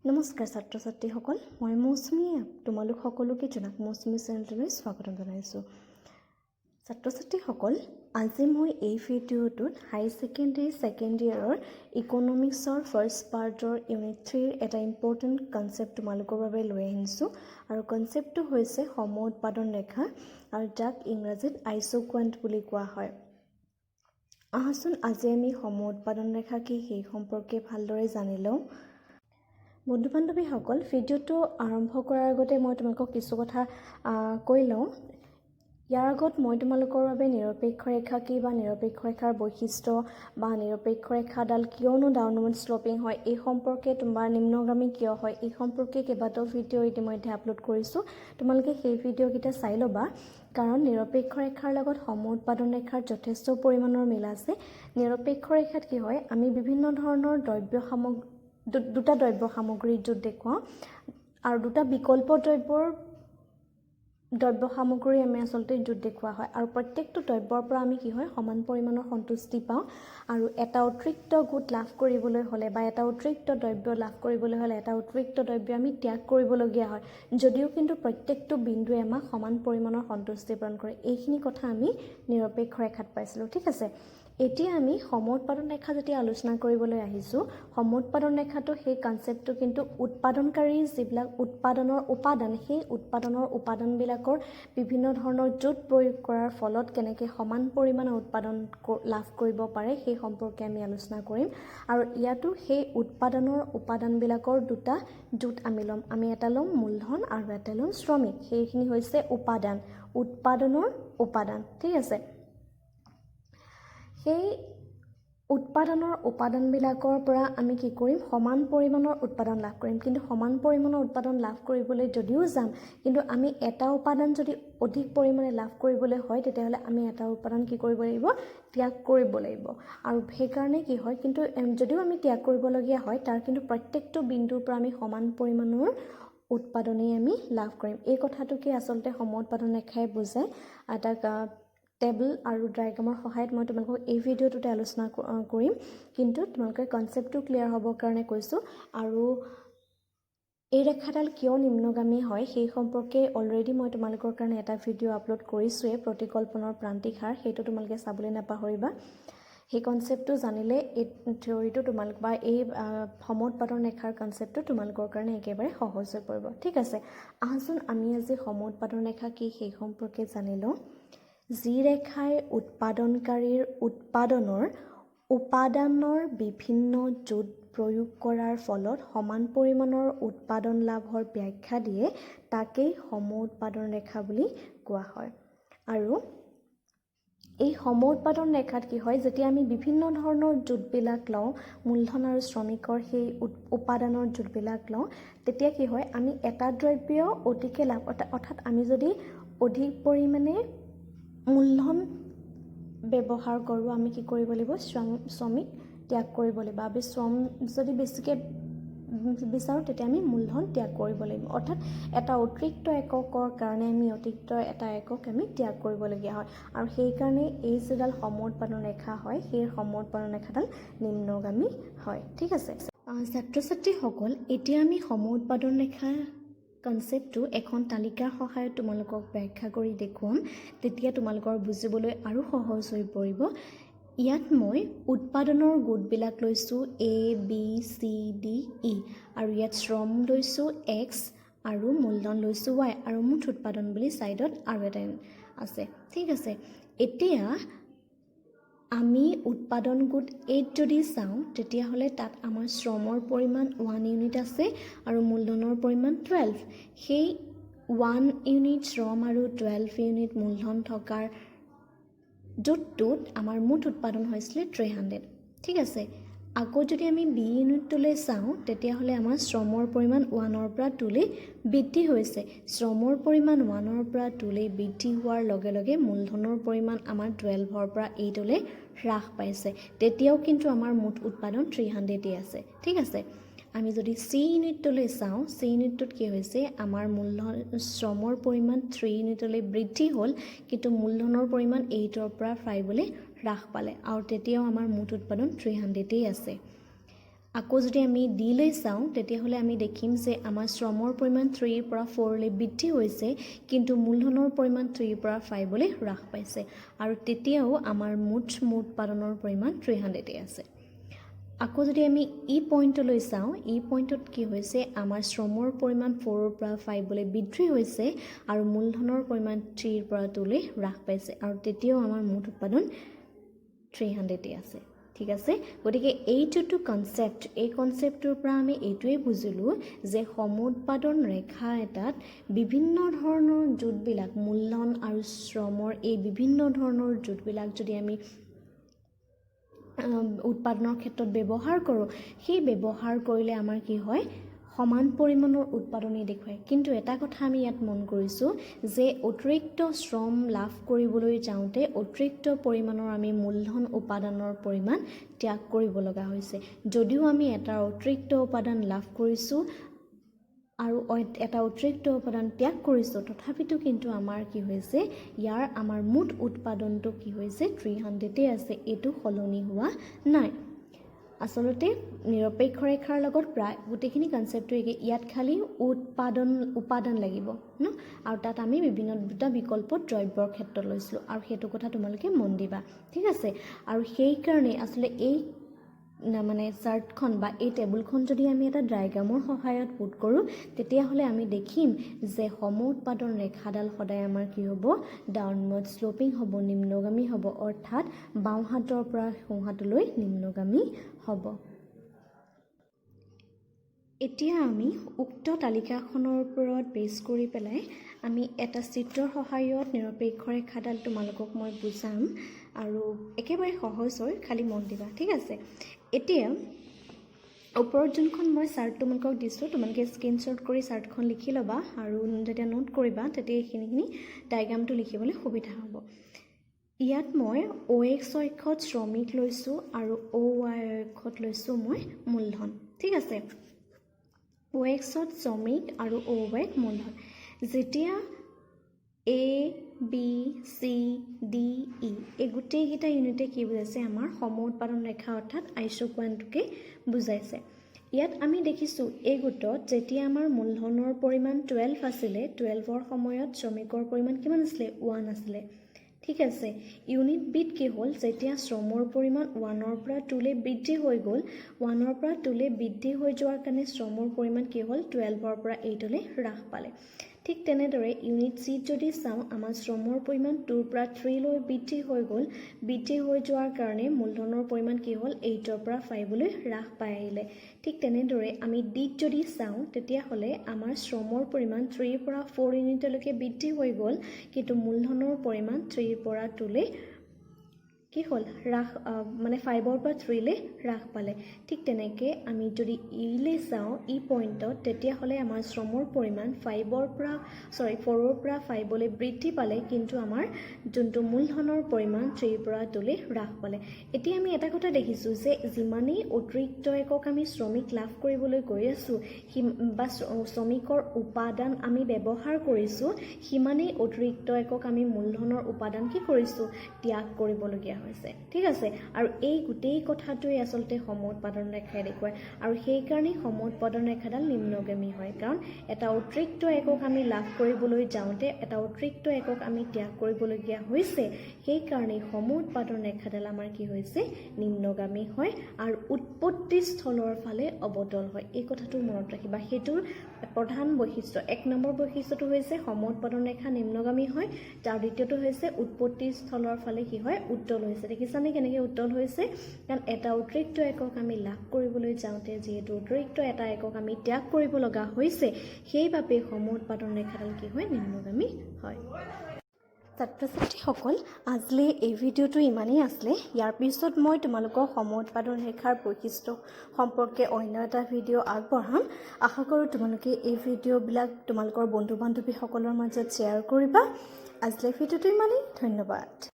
নমস্কাৰ ছাত্ৰ ছাত্ৰীসকল, মই মৌচুমীয়ে তোমালোক সকলোকে মৌচুমী চেনেলটোলৈ স্বাগতম জনাইছোঁ। ছাত্ৰ ছাত্ৰীসকল, আজি মই এই ভিডিঅ'টোত হাই ছেকেণ্ডেৰী ছেকেণ্ড ইয়েৰৰ ইকনমিক্সৰ ফাৰ্ষ্ট পাৰ্টৰ ইউনিট 3ৰ এটা ইম্পৰ্টেণ্ট কনচেপ্ট তোমালোকৰ বাবে লৈ আহিছোঁ। আৰু কনচেপ্টটো হৈছে সম উৎপাদন ৰেখা, আৰু যাক ইংৰাজীত আইচোকুৱেণ্ট বুলি কোৱা হয়। আহাচোন আজি আমি সম উৎপাদন ৰেখা কি সেই সম্পৰ্কে ভালদৰে জানি লওঁ। বন্ধু বান্ধৱীসকল, ভিডিঅ'টো আৰম্ভ কৰাৰ আগতে মই তোমালোকক কিছু কথা কৈ লওঁ। ইয়াৰ আগত মই তোমালোকৰ বাবে নিৰপেক্ষ ৰেখা কি বা নিৰপেক্ষ ৰেখাৰ বৈশিষ্ট্য বা নিৰপেক্ষ ৰেখাডাল কিয়নো ডাউনৱাৰ্ড শ্লপিং হয় এই সম্পৰ্কে বা নিম্নগামী কিয় হয় এই সম্পৰ্কে কেইবাটাও ভিডিঅ' ইতিমধ্যে আপলোড কৰিছোঁ। তোমালোকে সেই ভিডিঅ'কেইটা চাই ল'বা, কাৰণ নিৰপেক্ষ ৰেখাৰ লগত সম উৎপাদন ৰেখাৰ যথেষ্ট পৰিমাণৰ মিল আছে। নিৰপেক্ষ ৰেখাত কি হয়, আমি বিভিন্ন ধৰণৰ দুটা দ্ৰব্য সামগ্ৰী জোঁট দেখুৱাওঁ আৰু দুটা বিকল্প দ্ৰব্য সামগ্ৰী আমি আচলতে জোঁট দেখুওৱা হয়, আৰু প্ৰত্যেকটো দ্ৰব্যৰ পৰা আমি কি হয় সমান পৰিমাণৰ সন্তুষ্টি পাওঁ। আৰু এটা অতিৰিক্ত গোট লাভ কৰিবলৈ হ'লে বা এটা অতিৰিক্ত দ্ৰব্য লাভ কৰিবলৈ হ'লে এটা অতিৰিক্ত দ্ৰব্য আমি ত্যাগ কৰিবলগীয়া হয়, যদিও কিন্তু প্ৰত্যেকটো বিন্দুৱে আমাক সমান পৰিমাণৰ সন্তুষ্টি প্ৰদান কৰে। এইখিনি কথা আমি নিৰপেক্ষ ৰেখাত পাইছিলোঁ। ঠিক আছে, এতিয়া আমি সম উৎপাদন ৰেখা যেতিয়া আলোচনা কৰিবলৈ আহিছোঁ, সম উৎপাদন ৰেখাটো সেই কনচেপ্টটো কিন্তু উৎপাদনকাৰী যিবিলাক উৎপাদনৰ উপাদান, সেই উৎপাদনৰ উপাদানবিলাকৰ বিভিন্ন ধৰণৰ জোঁট প্ৰয়োগ কৰাৰ ফলত কেনেকৈ সমান পৰিমাণৰ উৎপাদন লাভ কৰিব পাৰে সেই সম্পৰ্কে আমি আলোচনা কৰিম। আৰু ইয়াতো সেই উৎপাদনৰ উপাদানবিলাকৰ দুটা জোঁট আমি ল'ম। আমি এটা ল'ম মূলধন আৰু এটা ল'ম শ্ৰমিক। সেইখিনি হৈছে উপাদান, উৎপাদনৰ উপাদান। ঠিক আছে, সেই উৎপাদনৰ উপাদানবিলাকৰ পৰা আমি কি কৰিম, সমান পৰিমাণৰ উৎপাদন লাভ কৰিম। কিন্তু সমান পৰিমাণৰ উৎপাদন লাভ কৰিবলৈ যদিও যাম, কিন্তু আমি এটা উপাদান যদি অধিক পৰিমাণে লাভ কৰিবলৈ হয়, তেতিয়াহ'লে আমি এটা উপাদান কি কৰিব লাগিব, ত্যাগ কৰিব লাগিব। আৰু সেইকাৰণে কি হয়, কিন্তু যদিও আমি ত্যাগ কৰিবলগীয়া হয়, তাৰ কিন্তু প্ৰত্যেকটো বিন্দুৰ পৰা আমি সমান পৰিমাণৰ উৎপাদনেই আমি লাভ কৰিম। এই কথাটোকে আচলতে সম উৎপাদন ৰেখাই বুজায়। এটা টেবল আৰু ডায়েগ্ৰামৰ সহায়ত মই তোমালোকক এই ভিডিঅ'টোতে আলোচনা কৰিম, কিন্তু তোমালোকে কনচেপ্টটো ক্লিয়াৰ হ'বৰ কাৰণে কৈছোঁ। আৰু এই ৰেখাডাল কিয় নিম্নগামী হয় সেই সম্পৰ্কে অলৰেডি মই তোমালোকৰ কাৰণে এটা ভিডিঅ' আপলোড কৰিছোঁৱেই, প্ৰতিকল্পনৰ প্ৰান্তিক হাৰ, সেইটো তোমালোকে চাবলৈ নাপাহৰিবা। সেই কনচেপ্টটো জানিলে এই থিয়ৰিটো তোমালোক বা এই সম উৎপাদন ৰেখাৰ কনচেপ্টটো তোমালোকৰ কাৰণে একেবাৰে সহজ হৈ পৰিব। ঠিক আছে, আহাচোন আমি আজি সম উৎপাদন ৰেখা কি সেই সম্পৰ্কে জানি লওঁ। যি ৰেখাই উৎপাদনকাৰীৰ উৎপাদনৰ উপাদানৰ বিভিন্ন জোঁট প্ৰয়োগ কৰাৰ ফলত সমান পৰিমাণৰ উৎপাদন লাভৰ ব্যাখ্যা দিয়ে, তাকেই সম উৎপাদন ৰেখা বুলি কোৱা হয়। আৰু এই সম উৎপাদন ৰেখাত কি হয়, যেতিয়া আমি বিভিন্ন ধৰণৰ জোঁটবিলাক লওঁ, মূলধন আৰু শ্ৰমিকৰ সেই উপাদানৰ জোঁটবিলাক লওঁ, তেতিয়া কি হয়, আমি এটা দ্ৰব্য অতিকে লাভ, অৰ্থাৎ আমি যদি অধিক পৰিমাণে মূলধন ব্যৱহাৰ কৰোঁ, আমি কি কৰিব লাগিব, শ্ৰমিক ত্যাগ কৰিব লাগিব। আমি শ্ৰম যদি বেছিকৈ বিচাৰোঁ, তেতিয়া আমি মূলধন ত্যাগ কৰিব লাগিব। অৰ্থাৎ এটা অতিৰিক্ত এককৰ কাৰণে আমি অতিৰিক্ত এটা একক আমি ত্যাগ কৰিবলগীয়া হয়। আৰু সেইকাৰণে এই যিডাল সম উৎপাদন ৰেখা হয়, সেই সম উৎপাদন ৰেখাডাল নিম্নগামী হয়। ঠিক আছে, ছাত্ৰ ছাত্ৰীসকল, এতিয়া আমি সম উৎপাদন ৰেখা কনচেপ্টটো এখন তালিকাৰ সহায়ত তোমালোকক ব্যাখ্যা কৰি দেখুৱাম, তেতিয়া তোমালোকৰ বুজিবলৈ আৰু সহজ হৈ পৰিব। ইয়াত মই উৎপাদনৰ গোটবিলাক লৈছোঁ ABCDE, আৰু ইয়াত শ্ৰম লৈছোঁ X আৰু মূলধন লৈছোঁ Y, আৰু মুঠ উৎপাদন বুলি ছাইডত আৰু এটা আছে। ঠিক আছে, এতিয়া আমি উৎপাদন গোট 8 যদি চাওঁ, তেতিয়াহ'লে তাত আমাৰ শ্ৰমৰ পৰিমাণ 1 ইউনিট আছে আৰু মূলধনৰ পৰিমাণ 12। সেই 1 ইউনিট শ্ৰম আৰু 12 ইউনিট মূলধন থকাৰ জোঁটটোত আমাৰ মুঠ উৎপাদন হৈছিলে 300। ঠিক আছে, আকৌ যদি আমি B ইউনিটটোলৈ চাওঁ, তেতিয়াহ'লে আমাৰ শ্ৰমৰ পৰিমাণ 1ৰ পৰা 2লৈ বৃদ্ধি হৈছে। শ্ৰমৰ পৰিমাণ 1ৰ পৰা 2লৈ বৃদ্ধি হোৱাৰ লগে লগে মূলধনৰ পৰিমাণ আমাৰ 12ৰ পৰা 8লৈ হ্ৰাস পাইছে। তেতিয়াও কিন্তু আমাৰ মুঠ উৎপাদন 300 আছে। ঠিক আছে, আমি যদি C ইউনিটটোলৈ চাওঁ, C ইউনিটটোত কি হৈছে, আমাৰ মূলধন শ্ৰমৰ পৰিমাণ 3 ইউনিটলৈ বৃদ্ধি হ'ল, কিন্তু মূলধনৰ পৰিমাণ 8ৰ পৰা 5লৈ হ্ৰাস পালে, আৰু তেতিয়াও আমাৰ মুঠ উৎপাদন 300 আছে। আকৌ যদি আমি ডিলৈ চাওঁ তেতিয়াহ'লে আমি দেখিম যে আমাৰ শ্ৰমৰ পৰিমাণ 3ৰ পৰা 4লৈ বৃদ্ধি হৈছে, কিন্তু মূলধনৰ পৰিমাণ 3ৰ পৰা 5লৈ হ্ৰাস পাইছে, আৰু তেতিয়াও আমাৰ মুঠ উৎপাদনৰ পৰিমাণ 300 আছে। আকৌ যদি আমি ই পইণ্টলৈ চাওঁ, ই পইণ্টত কি হৈছে, আমাৰ শ্ৰমৰ পৰিমাণ 4ৰ পৰা 5লৈ বৃদ্ধি হৈছে আৰু মূলধনৰ পৰিমাণ 3ৰ পৰা 2লৈ হ্ৰাস পাইছে, আৰু তেতিয়াও আমাৰ মুঠ উৎপাদন 300 আছে। ঠিক আছে, গতিকে এইটো কনচেপ্ট, এই কনচেপ্টটোৰ পৰা আমি এইটোৱে বুজিলোঁ যে সমুৎপাদন ৰেখা এটাত বিভিন্ন ধৰণৰ জোঁটবিলাক, মূলধন আৰু শ্ৰমৰ এই বিভিন্ন ধৰণৰ জোঁটবিলাক যদি আমি উৎপাদনৰ ক্ষেত্ৰত ব্যৱহাৰ কৰোঁ, সেই ব্যৱহাৰ কৰিলে আমাৰ কি হয়, সমান পৰিমাণৰ উৎপাদনেই দেখুৱায়। কিন্তু এটা কথা আমি ইয়াত মন কৰিছোঁ যে অতিৰিক্ত শ্ৰম লাভ কৰিবলৈ যাওঁতে অতিৰিক্ত পৰিমাণৰ আমি মূলধন উপাদানৰ পৰিমাণ ত্যাগ কৰিব লগা হৈছে। যদিও আমি এটা অতিৰিক্ত উপাদান লাভ কৰিছোঁ আৰু এটা অতিৰিক্ত উপাদান ত্যাগ কৰিছোঁ, তথাপিতো কিন্তু আমাৰ কি হৈছে, আমাৰ মুঠ উৎপাদনটো কি হৈছে, 300 আছে। এইটো সলনি হোৱা নাই। আচলতে নিৰপেক্ষ ৰেখাৰ লগত প্ৰায় গোটেইখিনি কনচেপ্টটো একে। ইয়াত খালি উপাদান লাগিব ন, আৰু তাত আমি দুটা বিকল্প দ্ৰব্যৰ ক্ষেত্ৰত লৈছিলোঁ, আৰু সেইটো কথা তোমালোকে মন দিবা। ঠিক আছে, আৰু সেইকাৰণে আচলতে এই চাৰ্টখন বা এই টেবুলখন যদি আমি এটা ডায়েগ্ৰামৰ সহায়ত পুট কৰোঁ, তেতিয়াহ'লে আমি দেখিম যে সমউৎপাদন ৰেখাডাল সদায় আমাৰ কি হ'ব, ডাউনৱাৰ্ড শ্লোপিং হ'ব, নিম্নগামী হ'ব, অৰ্থাৎ বাওঁ হাতৰ পৰা সোঁ হাতলৈ নিম্নগামী হ'ব। এতিয়া আমি উক্ত তালিকাখনৰ ওপৰত বেছ কৰি পেলাই আমি এটা চিত্ৰৰ সহায়ত নিৰপেক্ষ ৰেখাডাল তোমালোকক মই বুজাম, আৰু একেবাৰে সহজ হয়, খালি মন দিবা। ঠিক আছে, এতিয়া ওপৰত যোনখন মই চাৰ্ট তোমালোকক দিছোঁ, তোমালোকে স্ক্ৰীনশ্বট কৰি চাৰ্টখন লিখি ল'বা, আৰু যেতিয়া নোট কৰিবা তেতিয়া এইখিনি ডায়েগ্ৰামটো লিখিবলৈ সুবিধা হ'ব। ইয়াত মই OX অক্ষত শ্ৰমিক লৈছোঁ আৰু OY অক্ষত লৈছোঁ মই মূলধন। ঠিক আছে, OXত শ্ৰমিক আৰু OYত মূলধন। যেতিয়া A, B, C, D, E এই গোটেইকেইটা ইউনিটে কি বুজাইছে, আমাৰ সমউৎপাদন ৰেখা অৰ্থাৎ আইচোপইণ্টটোকে বুজাইছে। ইয়াত আমি দেখিছোঁ এই গোটত যেতিয়া আমাৰ মূলধনৰ পৰিমাণ 12 আছিলে, 12ৰ সময়ত শ্ৰমিকৰ পৰিমাণ কিমান আছিলে, 1 আছিলে। ঠিক আছে, ইউনিট বিট কি হ'ল, যেতিয়া শ্ৰমৰ পৰিমাণ 1ৰ পৰা 2লৈ বৃদ্ধি হৈ গ'ল, 1ৰ পৰা 2লৈ বৃদ্ধি হৈ যোৱাৰ কাৰণে শ্ৰমৰ পৰিমাণ কি হ'ল, 12ৰ পৰা 8লৈ হ্ৰাস পালে। ঠিক তেনেদৰে ইউনিট চিত যদি চাওঁ, আমাৰ শ্ৰমৰ পৰিমাণ 2ৰ পৰা 3লৈ বৃদ্ধি হৈ গ'ল, বৃদ্ধি হৈ যোৱাৰ কাৰণে মূলধনৰ পৰিমাণ কি হ'ল, 8ৰ পৰা 5লৈ হ্ৰাস পাই আহিলে। ঠিক তেনেদৰে আমি ডিত যদি চাওঁ, তেতিয়াহ'লে আমাৰ শ্ৰমৰ পৰিমাণ 3ৰ পৰা 4 ইউনিটলৈকে বৃদ্ধি হৈ গ'ল, কিন্তু মূলধনৰ পৰিমাণ 3ৰ পৰা 2লৈ কি হ'ল, হ্ৰাস 5ৰ পৰা 3লৈ হ্ৰাস পালে। ঠিক তেনেকৈ আমি যদি ইলৈ চাওঁ, ই পইণ্টত, তেতিয়াহ'লে আমাৰ শ্ৰমৰ পৰিমাণ 4ৰ পৰা 5লৈ বৃদ্ধি পালে, কিন্তু আমাৰ যোনটো মূলধনৰ পৰিমাণ 3ৰ পৰা 2লৈ হ্ৰাস পালে। এতিয়া আমি এটা কথা দেখিছোঁ যে যিমানেই অতিৰিক্ত একক আমি শ্ৰমিক লাভ কৰিবলৈ গৈ আছোঁ বা শ্ৰমিকৰ উপাদান আমি ব্যৱহাৰ কৰিছোঁ, সিমানেই অতিৰিক্ত একক আমি মূলধনৰ উপাদান কি কৰিছোঁ, ত্যাগ কৰিবলগীয়া হৈছে। ঠিক আছে, আৰু এই গোটেই কথাটোৱে আচলতে সমউৎপাদন ৰেখাই দেখুৱায়, আৰু সেইকাৰণেই সমউৎপাদন ৰেখাডাল নিম্নগামী হয়, কাৰণ এটা অতিৰিক্ত একক আমি লাভ কৰিবলৈ যাওঁতে এটা অতিৰিক্ত একক আমি ত্যাগ কৰিবলগীয়া হৈছে, সেইকাৰণেই সমউৎপাদন ৰেখাডাল আমাৰ কি হৈছে, নিম্নগামী হয়, আৰু উৎপত্তিস্থলৰ ফালে অৱতল হয়। এই কথাটো মনত ৰাখিবা, সেইটোৰ প্ৰধান বৈশিষ্ট্য। 1 নম্বৰ বৈশিষ্ট্যটো হৈছে সমউৎপাদন ৰেখা নিম্নগামী হয়, আৰু দ্বিতীয়টো হৈছে উৎপত্তিস্থলৰ ফালে কি হয়, উত্তল হৈছে। দেখিছানে কেনেকৈ উত্তল হৈছে, কাৰণ এটা অতিৰিক্ত একক আমি লাভ কৰিবলৈ যাওঁতে যিহেতু অতিৰিক্ত এটা একক আমি ত্যাগ কৰিব লগা হৈছে, সেইবাবে সমউৎপাদন ৰেখাডাল কি হয়, নিম্নগামী হয়। ছাত্ৰ ছাত্ৰীসকল, আজিলৈ এই ভিডিঅ'টো ইমানেই আছিলে। ইয়াৰ পিছত মই তোমালোকক সমউৎপাদন ৰেখাৰ বৈশিষ্ট্য সম্পৰ্কে অন্য এটা ভিডিঅ' আগবঢ়াম। আশা কৰোঁ তোমালোকে এই ভিডিঅ'বিলাক তোমালোকৰ বন্ধু বান্ধৱীসকলৰ মাজত শ্বেয়াৰ কৰিবা। আজিলৈ ভিডিঅ'টো ইমানেই, ধন্যবাদ।